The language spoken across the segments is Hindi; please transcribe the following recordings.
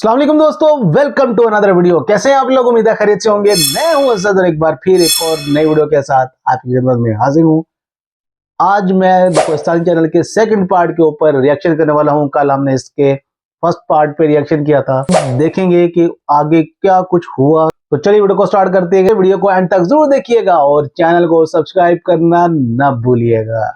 अस्सलाम वालेकुम दोस्तों, वेलकम टू अनदर वीडियो। कैसे हैं आप लोग? उम्मीद है खैरियत से होंगे। मैं हूं असद और एक बार फिर एक और नई वीडियो के साथ आपकी खिदमत में हाजिर हूं। आज मैं पाकिस्तान चैनल के सेकंड पार्ट के ऊपर रिएक्शन करने वाला हूं। कल हमने इसके फर्स्ट पार्ट पे रिएक्शन किया था, देखेंगे कि आगे क्या कुछ हुआ। तो चलिए वीडियो को स्टार्ट करते हैं। वीडियो को एंड तक जरूर देखिएगा और चैनल को सब्सक्राइब करना न भूलिएगा।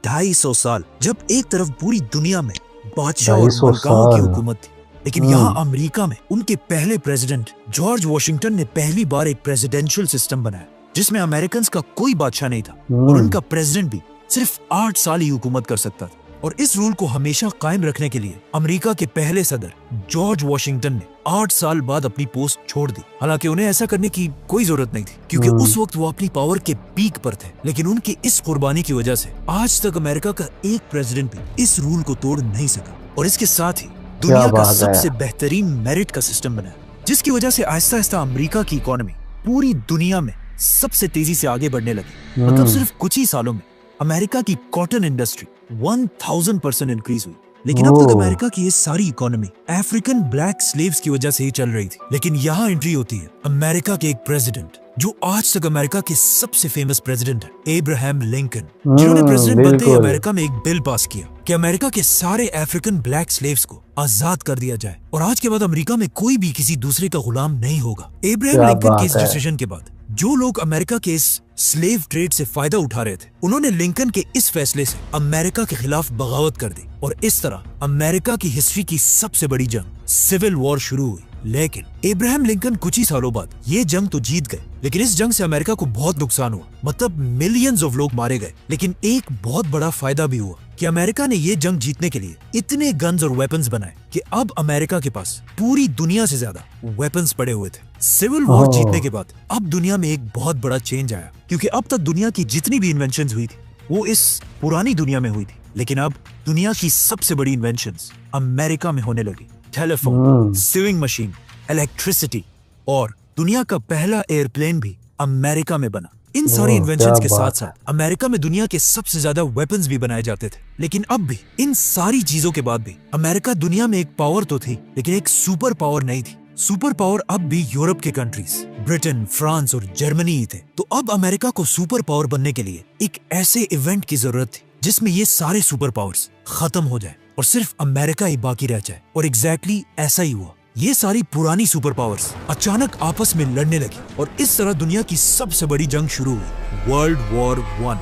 250 साल जब एक तरफ पूरी दुनिया में बादशाह और मलकाओं की हुकूमत थी, लेकिन यहाँ अमेरिका में उनके पहले प्रेसिडेंट जॉर्ज वॉशिंगटन ने पहली बार एक प्रेसिडेंशियल सिस्टम बनाया जिसमें अमेरिकन का कोई बादशाह नहीं था और उनका प्रेसिडेंट भी सिर्फ 8 साल ही हुकूमत कर सकता था। और इस रूल को हमेशा कायम रखने के लिए अमेरिका के पहले सदर जॉर्ज वॉशिंगटन ने 8 साल बाद अपनी पोस्ट छोड़ दी। हालांकि उन्हें ऐसा करने की कोई जरूरत नहीं थी क्योंकि उस वक्त वो अपनी पावर के पीक पर थे, लेकिन उनकी इस कुर्बानी की वजह से आज तक अमेरिका का एक प्रेसिडेंट भी इस रूल को तोड़ नहीं सका। और इसके साथ ही दुनिया का सबसे बेहतरीन मेरिट का सिस्टम बनाया, जिसकी वजह से आहिस्ता आहिस्ता अमेरिका की इकोनॉमी पूरी दुनिया में सबसे तेजी से आगे बढ़ने लगी। मतलब सिर्फ कुछ ही सालों में अमेरिका की कॉटन इंडस्ट्री 1000% इंक्रीज हुई। लेकिन अब तक अमेरिका की ये सारी इकोनॉमी अफ्रीकन ब्लैक स्लेव्स की वजह से ही चल रही थी। लेकिन यहाँ एंट्री होती है अमेरिका के एक प्रेसिडेंट जो आज तक अमेरिका के सबसे फेमस प्रेसिडेंट है, अब्राहम लिंकन, जिन्होंने प्रेसिडेंट बनते ही अमेरिका में एक बिल पास किया कि अमेरिका के सारे अफ्रीकन ब्लैक स्लेव्स को आजाद कर दिया जाए और आज के बाद अमेरिका में कोई भी किसी दूसरे का गुलाम नहीं होगा। अब्राहम लिंकन के इस डिसीजन के बाद जो लोग अमेरिका के इस स्लेव ट्रेड से फायदा उठा रहे थे, उन्होंने लिंकन के इस फैसले से अमेरिका के खिलाफ बगावत कर दी और इस तरह अमेरिका की हिस्ट्री की सबसे बड़ी जंग सिविल वॉर शुरू हुई। लेकिन अब्राहम लिंकन कुछ ही सालों बाद ये जंग तो जीत गए, लेकिन इस जंग से अमेरिका को बहुत नुकसान हुआ। मतलब मिलियंस ऑफ लोग मारे गए। लेकिन एक बहुत बड़ा फायदा भी हुआ कि अमेरिका ने ये जंग जीतने के लिए इतने गन्स और वेपन्स बनाए कि अब अमेरिका के पास पूरी दुनिया से ज्यादा वेपन्स पड़े हुए थे। सिविल वॉर जीतने के बाद अब दुनिया में एक बहुत बड़ा चेंज आया, क्योंकि अब तक दुनिया की जितनी भी इन्वेंशंस हुई थी वो इस पुरानी दुनिया में हुई थी, लेकिन अब दुनिया की सबसे बड़ी इन्वेंशंस अमेरिका में होने लगी। टेलीफोन, सीविंग मशीन, इलेक्ट्रिसिटी और दुनिया का पहला एयरप्लेन भी अमेरिका में बना। इन सारी इन्वेंशंस के साथ साथ अमेरिका में दुनिया के सबसे ज्यादा वेपन्स भी बनाए जाते थे। लेकिन अब भी इन सारी चीजों के बाद भी अमेरिका दुनिया में एक पावर तो थी, लेकिन एक सुपर पावर नहीं थी। सुपर पावर अब भी यूरोप के कंट्रीज ब्रिटेन, फ्रांस और जर्मनी ही थे। तो अब अमेरिका को सुपर पावर बनने के लिए एक ऐसे इवेंट की जरूरत थी जिसमें ये सारे सुपर पावर्स खत्म हो जाए और सिर्फ अमेरिका ही बाकी रह जाए। और एग्जैक्टली ऐसा ही हुआ। ये सारी पुरानी सुपर पावर्स अचानक आपस में लड़ने लगी और इस तरह दुनिया की सबसे बड़ी जंग शुरू हुई, वर्ल्ड वॉर 1।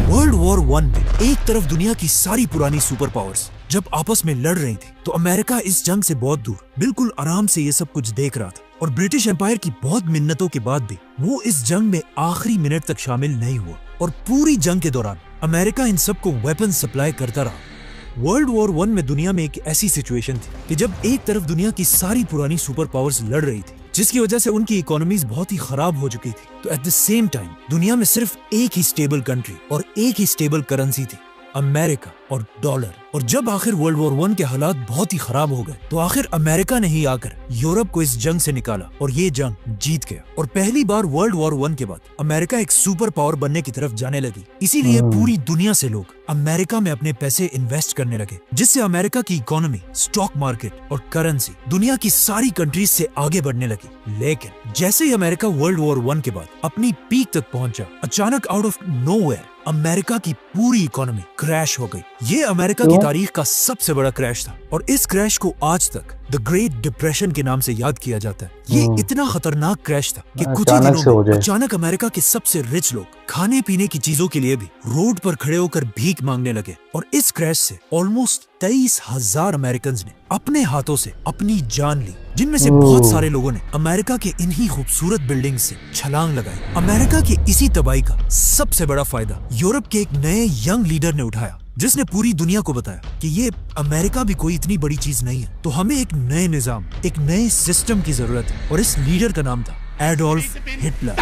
वर्ल्ड वॉर 1 में एक तरफ दुनिया की सारी पुरानी सुपर पावर्स जब आपस में लड़ रही थी, तो अमेरिका इस जंग से बहुत दूर बिल्कुल आराम से ये सब कुछ देख रहा था। और ब्रिटिश एम्पायर की बहुत मिन्नतों के बाद भी वो इस जंग में आखिरी मिनट तक शामिल नहीं हुआ और पूरी जंग के दौरान अमेरिका इन सबको वेपन सप्लाई करता रहा। वर्ल्ड वॉर 1 में दुनिया में एक ऐसी सिचुएशन थी कि जब एक तरफ दुनिया की सारी पुरानी सुपर पावर्स लड़ रही थी, जिसकी वजह से उनकी इकोनॉमीज बहुत ही खराब हो चुकी थी, तो एट द सेम टाइम दुनिया में सिर्फ एक ही स्टेबल कंट्री और एक ही स्टेबल करेंसी थी, अमेरिका और डॉलर। और जब आखिर वर्ल्ड वॉर 1 के हालात बहुत ही खराब हो गए, तो आखिर अमेरिका ने ही आकर यूरोप को इस जंग से निकाला और ये जंग जीत गया। और पहली बार वर्ल्ड वॉर 1 के बाद अमेरिका एक सुपर पावर बनने की तरफ जाने लगी। इसीलिए पूरी दुनिया से लोग अमेरिका में अपने पैसे इन्वेस्ट करने लगे, जिससे अमेरिका की इकोनॉमी, स्टॉक मार्केट और करेंसी दुनिया की सारी कंट्रीज से आगे बढ़ने लगी। लेकिन जैसे ही अमेरिका वर्ल्ड वॉर 1 के बाद अपनी पीक तक पहुंचा, अचानक आउट ऑफ नोवेयर अमेरिका की पूरी इकोनॉमी क्रैश हो गई। ये अमेरिका की तारीख का सबसे बड़ा क्रैश था और इस क्रैश को आज तक द ग्रेट डिप्रेशन के नाम से याद किया जाता है। ये इतना खतरनाक क्रैश था कि कुछ ही दिनों में अचानक अमेरिका के सबसे रिच लोग खाने पीने की चीजों के लिए भी रोड पर खड़े होकर भीख मांगने लगे। और इस क्रैश से ऑलमोस्ट 23,000 अमेरिकन ने अपने हाथों से अपनी जान ली, जिनमें से बहुत सारे लोगों ने अमेरिका के इन्हीं खूबसूरत बिल्डिंग से छलांग लगाई। अमेरिका की इसी तबाही का सबसे बड़ा फायदा यूरोप के एक नए यंग लीडर ने उठाया, जिसने पूरी दुनिया को बताया कि ये अमेरिका भी कोई इतनी बड़ी चीज नहीं है, तो हमें एक नए निजाम, एक नए सिस्टम की जरूरत है। और इस लीडर का नाम था एडोल्फ हिटलर।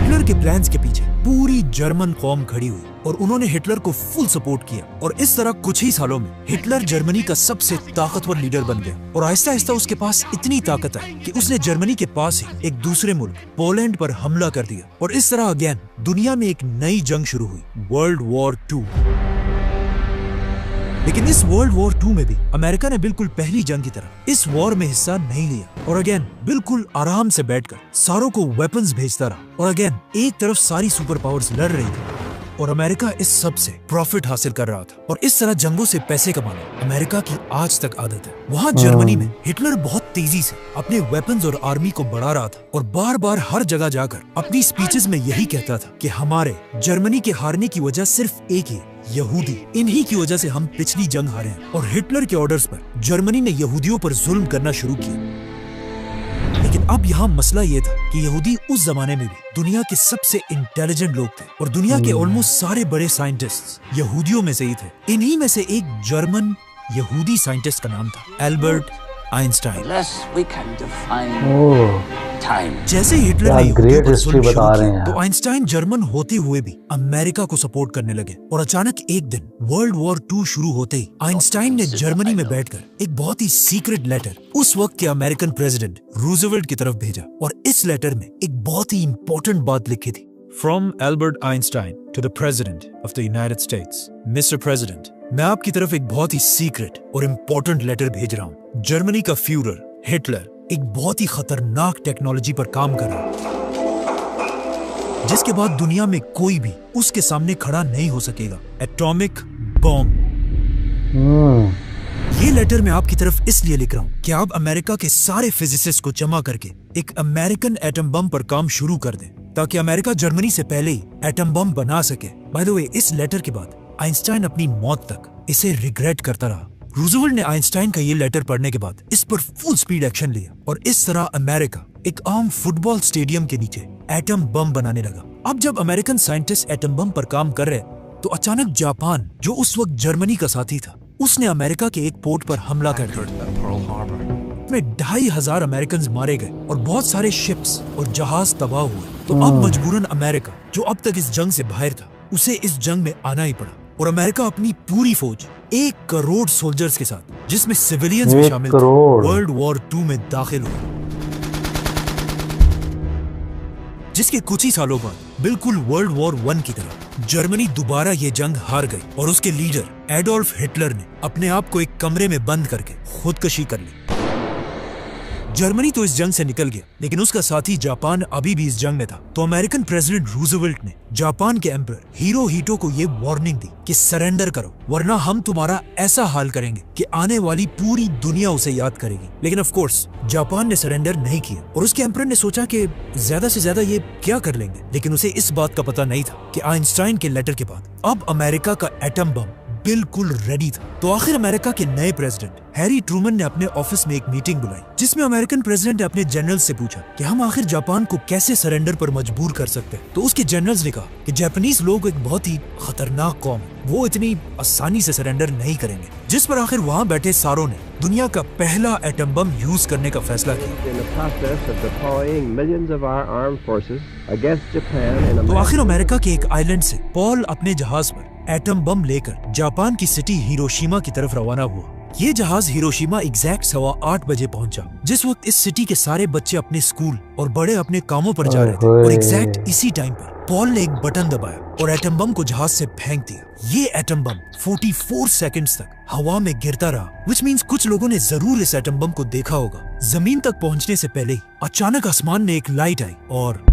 हिटलर के प्लान्स के पीछे पूरी जर्मन कौम खड़ी हुई और उन्होंने हिटलर को फुल सपोर्ट किया और इस तरह कुछ ही सालों में हिटलर जर्मनी का सबसे ताकतवर लीडर बन गया और आहिस्ता आहिस्ता उसके पास इतनी ताकत आई कि उसने जर्मनी के पास ही एक दूसरे मुल्क पोलैंड पर हमला कर दिया और इस तरह अगेन दुनिया में एक नई जंग शुरू हुई, वर्ल्ड वॉर 2। लेकिन इस वर्ल्ड वॉर 2 में भी अमेरिका ने बिल्कुल पहली जंग की तरह इस वॉर में हिस्सा नहीं लिया और अगेन बिल्कुल आराम से बैठकर सारों को वेपन्स भेजता रहा और अगेन एक तरफ सारी सुपर पावर्स लड़ रही थी और अमेरिका इस सब से प्रॉफिट हासिल कर रहा था और इस तरह जंगों से पैसे कमाना अमेरिका की आज तक आदत है। वहाँ जर्मनी में हिटलर बहुत तेजी से अपने वेपन्स और आर्मी को बढ़ा रहा था और बार बार हर जगह जाकर अपनी स्पीचेस में यही कहता था कि हमारे जर्मनी के हारने की वजह सिर्फ एक ही, यहूदी। इन्हीं की वजह से हम पिछली जंग हारे हैं और हिटलर के ऑर्डर्स पर जर्मनी ने यहूदियों पर जुल्म करना शुरू किया। लेकिन अब यहाँ मसला ये था कि यहूदी उस जमाने में भी दुनिया के सबसे इंटेलिजेंट लोग थे और दुनिया के ऑलमोस्ट सारे बड़े साइंटिस्ट यहूदियों में से ही थे। इन्हीं में से एक जर्मन यहूदी साइंटिस्ट का नाम था एल्बर्ट आइंस्टाइन। जैसे हिटलर ने ग्रेट हिस्ट्री बता रहे हैं तो आइंस्टाइन जर्मन होते हुए भी अमेरिका को सपोर्ट करने लगे और अचानक एक दिन वर्ल्ड वॉर 2 शुरू होते ही आइंस्टाइन ने जर्मनी में बैठकर एक बहुत ही सीक्रेट लेटर उस वक्त के अमेरिकन प्रेसिडेंट रूजवेल्ट की तरफ भेजा और इस लेटर में एक बहुत ही इंपॉर्टेंट बात लिखी थी। From Albert Einstein to the President of the United States, Mr. President, मैं आपकी तरफ एक बहुत ही सीक्रेट और इम्पोर्टेंट लेटर भेज रहा हूँ। जर्मनी का फ्यूरर हिटलर एक बहुत ही खतरनाक टेक्नोलॉजी पर काम कर रहा है जिसके बाद दुनिया में कोई भी उसके सामने खड़ा नहीं हो सकेगा, एटॉमिक बॉम्ब। ये लेटर मैं आपकी तरफ इसलिए लिख रहा हूँ कि आप अमेरिका के सारे फिजिसिस्ट को जमा करके एक अमेरिकन एटम बम पर काम शुरू कर दें ताकि अमेरिका जर्मनी से पहले ही एटम बम बना सके। बाय द वे, इस लेटर के बाद आइंस्टाइन अपनी मौत तक इसे रिग्रेट करता रहा। रूजवेल्ट ने आइंस्टाइन का ये लेटर पढ़ने के बाद इस पर फुल स्पीड एक्शन लिया और इस तरह अमेरिका एक आम फुटबॉल स्टेडियम के नीचे एटम बम बनाने लगा। अब जब अमेरिकन साइंटिस्ट एटम बम पर काम कर रहे तो अचानक जापान, जो उस वक्त जर्मनी का साथी था, उसने अमेरिका के एक पोर्ट पर हमला कर दिया। में 2500 अमेरिकन मारे गए और बहुत सारे शिप्स और जहाज तबाह हुए। तो अब मजबूरन अमेरिका, जो अब तक इस जंग से बाहर था, उसे इस जंग में आना ही पड़ा और अमेरिका अपनी पूरी फौज 1 करोड़ सोल्जर्स के साथ, जिसमें सिविलियंस भी शामिल थे, वर्ल्ड वॉर 2 में दाखिल हुए। जिसके कुछ ही सालों बाद बिल्कुल वर्ल्ड वॉर 1 की तरह जर्मनी दोबारा ये जंग हार गई और उसके लीडर एडोल्फ हिटलर ने अपने आप को एक कमरे में बंद करके खुदकुशी कर ली। जर्मनी तो इस जंग से निकल गया, लेकिन उसका साथी जापान अभी भी इस जंग में था। तो अमेरिकन प्रेसिडेंट रूजवेल्ट ने जापान के एम्परर हिरोहितो को ये वार्निंग दी कि सरेंडर करो, वरना हम तुम्हारा ऐसा हाल करेंगे कि आने वाली पूरी दुनिया उसे याद करेगी। लेकिन ऑफ कोर्स जापान ने सरेंडर नहीं किया और उसके एम्परर ने सोचा कि ज्यादा से ज्यादा ये क्या कर लेंगे, लेकिन उसे इस बात का पता नहीं था कि आइंस्टाइन के लेटर के बाद अब अमेरिका का एटम बम बिल्कुल रेडी था। तो आखिर अमेरिका के नए प्रेसिडेंट हैरी ट्रूमन ने अपने ऑफिस में एक मीटिंग बुलाई, जिसमें अमेरिकन प्रेसिडेंट ने अपने जनरल से पूछा कि हम आखिर जापान को कैसे सरेंडर पर मजबूर कर सकते हैं। तो उसके जनरल्स ने कहा कि जापानीज लोग एक बहुत ही खतरनाक कौम है, वो इतनी आसानी से सरेंडर नहीं करेंगे। जिस पर आखिर वहाँ बैठे सारों ने दुनिया का पहला एटम बम यूज करने का फैसला किया। तो आखिर अमेरिका के एक आइलैंड से पॉल अपने जहाज पर एटम बम लेकर जापान की सिटी हिरोशिमा की तरफ रवाना हुआ। ये जहाज हिरोशिमा एग्जैक्ट 8:15 बजे पहुंचा, जिस वक्त इस सिटी के सारे बच्चे अपने स्कूल और बड़े अपने कामों पर जा रहे थे। और एग्जैक्ट इसी टाइम पर पॉल ने एक बटन दबाया और एटम बम को जहाज से फेंक दिया। ये एटम बम 44 सेकंड्स तक हवा में गिरता रहा, which means कुछ लोगों ने जरूर इस एटम बम को देखा होगा। जमीन तक पहुंचने से पहले ही अचानक आसमान में एक लाइट आई और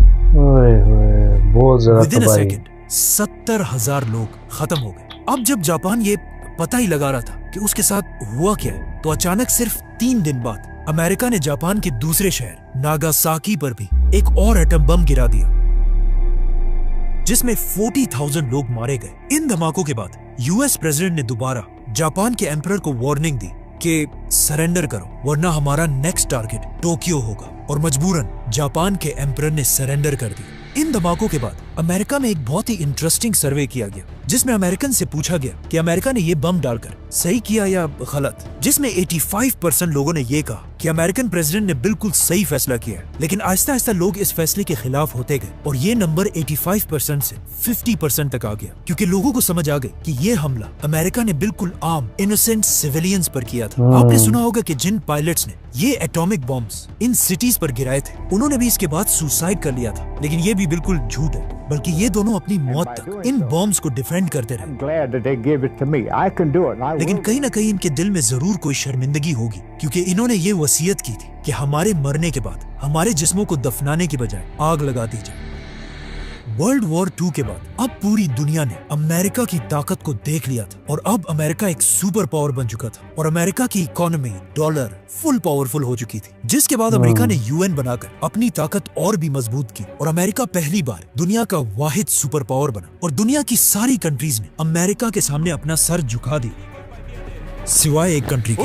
विदिन अ सेकंड 70,000 लोग खत्म हो गए। अब जब जापान ये पता ही लगा रहा था कि उसके साथ हुआ क्या है, तो अचानक सिर्फ 3 दिन बाद अमेरिका ने जापान के दूसरे शहर नागासाकी पर भी एक और एटम बम गिरा दिया, जिसमें 40,000 लोग मारे गए। इन धमाकों के बाद यूएस प्रेसिडेंट ने दोबारा जापान के एम्परर को वार्निंग दी कि सरेंडर करो, वरना हमारा नेक्स्ट टारगेट टोक्यो होगा। और मजबूरन जापान के एम्परर ने सरेंडर कर दिया। इन धमाकों के बाद अमेरिका में एक बहुत ही इंटरेस्टिंग सर्वे किया गया जिसमें अमेरिकन से पूछा गया कि अमेरिका ने ये बम डालकर सही किया या गलत, जिसमें 85% लोगों ने ये कहा कि अमेरिकन प्रेसिडेंट ने बिल्कुल सही फैसला किया है। लेकिन आहिस्ता आहिस्ता लोग इस फैसले के खिलाफ होते गए और ये नंबर 85% से 50% तक आ गया, क्योंकि लोगों को समझ आ गई कि ये हमला अमेरिका ने बिल्कुल आम इनोसेंट सिविलियंस पर किया था। आपने सुना होगा कि जिन पायलट्स ने ये एटॉमिक बॉम्ब्स इन सिटीज पर गिराए थे उन्होंने भी इसके बाद सुसाइड कर लिया था, लेकिन ये भी बिल्कुल झूठ है, बल्कि ये दोनों अपनी मौत तक इन बॉम्ब्स को डिफेंड करते रहे। लेकिन कहीं ना कहीं इनके दिल में जरूर कोई शर्मिंदगी होगी, क्योंकि इन्होंने ये वसीयत की थी कि हमारे मरने के बाद हमारे जिस्मों को दफनाने की बजाय आग लगा दी जाए। वर्ल्ड वॉर 2 के बाद अब पूरी दुनिया ने अमेरिका की ताकत को देख लिया था और अब अमेरिका एक सुपर पावर बन चुका था और अमेरिका की इकोनॉमी, डॉलर फुल पावरफुल हो चुकी थी, जिसके बाद अमेरिका ने यूएन बनाकर अपनी ताकत और भी मजबूत की और अमेरिका पहली बार दुनिया का वाहिद सुपर पावर बना और दुनिया की सारी कंट्रीज ने अमेरिका के सामने अपना सर झुका दिया, सिवाय एक कंट्री के।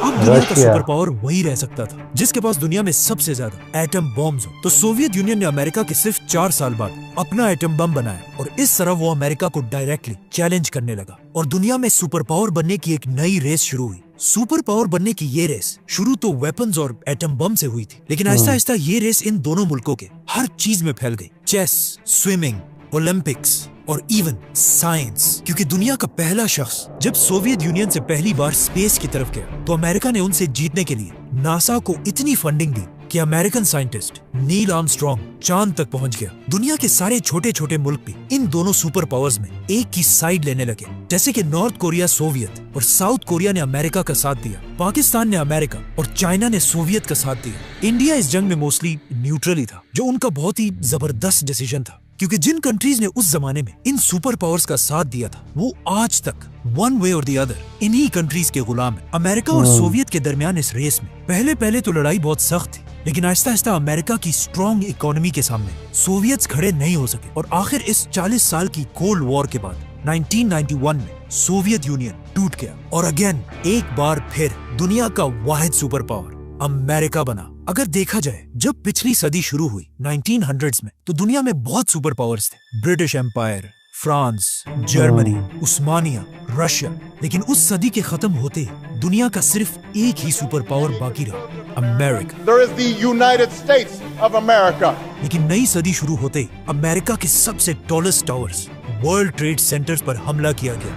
अब दुनिया का सुपर पावर वही रह सकता था जिसके पास दुनिया में सबसे ज्यादा एटम बॉम्ब्स हो। तो सोवियत यूनियन ने अमेरिका के सिर्फ 4 साल बाद अपना एटम बम बनाया और इस तरह वो अमेरिका को डायरेक्टली चैलेंज करने लगा और दुनिया में सुपर पावर बनने की एक नई रेस शुरू हुई। सुपर पावर बनने की ये रेस शुरू तो वेपन्स और एटम बम से हुई थी, लेकिन आहिस्ता आहिस्ता ये रेस इन दोनों मुल्कों के हर चीज में फैल गई। चेस, स्विमिंग, ओलंपिक्स और इवन साइंस, क्योंकि दुनिया का पहला शख्स जब सोवियत यूनियन से पहली बार स्पेस की तरफ गया तो अमेरिका ने उनसे जीतने के लिए नासा को इतनी फंडिंग दी कि अमेरिकन साइंटिस्ट नील आर्मस्ट्रांग चांद तक पहुंच गया। दुनिया के सारे छोटे छोटे मुल्क भी इन दोनों सुपर पावर्स में एक की साइड लेने लगे, जैसे कि नॉर्थ कोरिया सोवियत और साउथ कोरिया ने अमेरिका का साथ दिया, पाकिस्तान ने अमेरिका और चाइना ने सोवियत का साथ दिया। इंडिया इस जंग में मोस्टली न्यूट्रल ही था, जो उनका बहुत ही जबरदस्त डिसीजन था, क्योंकि जिन कंट्रीज ने उस जमाने में इन सुपर पावर्स का साथ दिया था वो आज तक वन वे और द अदर इन्हीं कंट्रीज के गुलाम है। अमेरिका और सोवियत के दरमियान इस रेस में पहले तो लड़ाई बहुत सख्त थी, लेकिन आहिस्ता आहिस्ता अमेरिका की स्ट्रॉन्ग इकोनॉमी के सामने सोवियत खड़े नहीं हो सके और आखिर इस 40 साल की कोल्ड वॉर के बाद 1991 में सोवियत यूनियन टूट गया और अगेन एक बार फिर दुनिया का वाहिद सुपर पावर अमेरिका बना। अगर देखा जाए, जब पिछली सदी शुरू हुई 1900s में तो दुनिया में बहुत सुपर पावर्स थे, ब्रिटिश एम्पायर, फ्रांस, जर्मनी, उस्मानिया, रशिया, लेकिन उस सदी के खत्म होते दुनिया का सिर्फ एक ही सुपर पावर बाकी रहा, America. There is the United States of America. लेकिन नई सदी शुरू होते अमेरिका के सबसे tallest towers world trade centres पर हमला किया गया।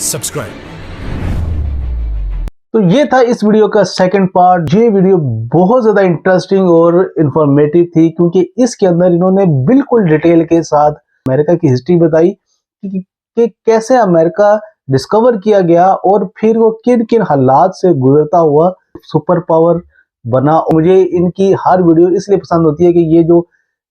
सब्सक्राइब। तो ये था इस वीडियो का सेकंड पार्ट। ये वीडियो बहुत ज्यादा इंटरेस्टिंग और इंफॉर्मेटिव थी, क्योंकि इसके अंदर इन्होंने बिल्कुल डिटेल के साथ अमेरिका की हिस्ट्री बताई कि कैसे अमेरिका डिस्कवर किया गया और फिर वो किन किन हालात से गुजरता हुआ सुपर पावर बना। मुझे इनकी हर वीडियो इसलिए पसंद होती है कि ये जो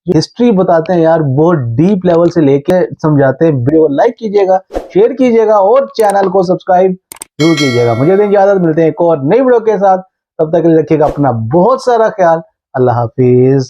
हिस्ट्री बताते हैं यार, बहुत डीप लेवल से लेके समझाते हैं। वीडियो को लाइक कीजिएगा, शेयर कीजिएगा और चैनल को सब्सक्राइब जरूर कीजिएगा। मुझे दिन इजाजत, मिलते हैं एक और नई वीडियो के साथ। तब तक रखिएगा अपना बहुत सारा ख्याल। अल्लाह हाफिज।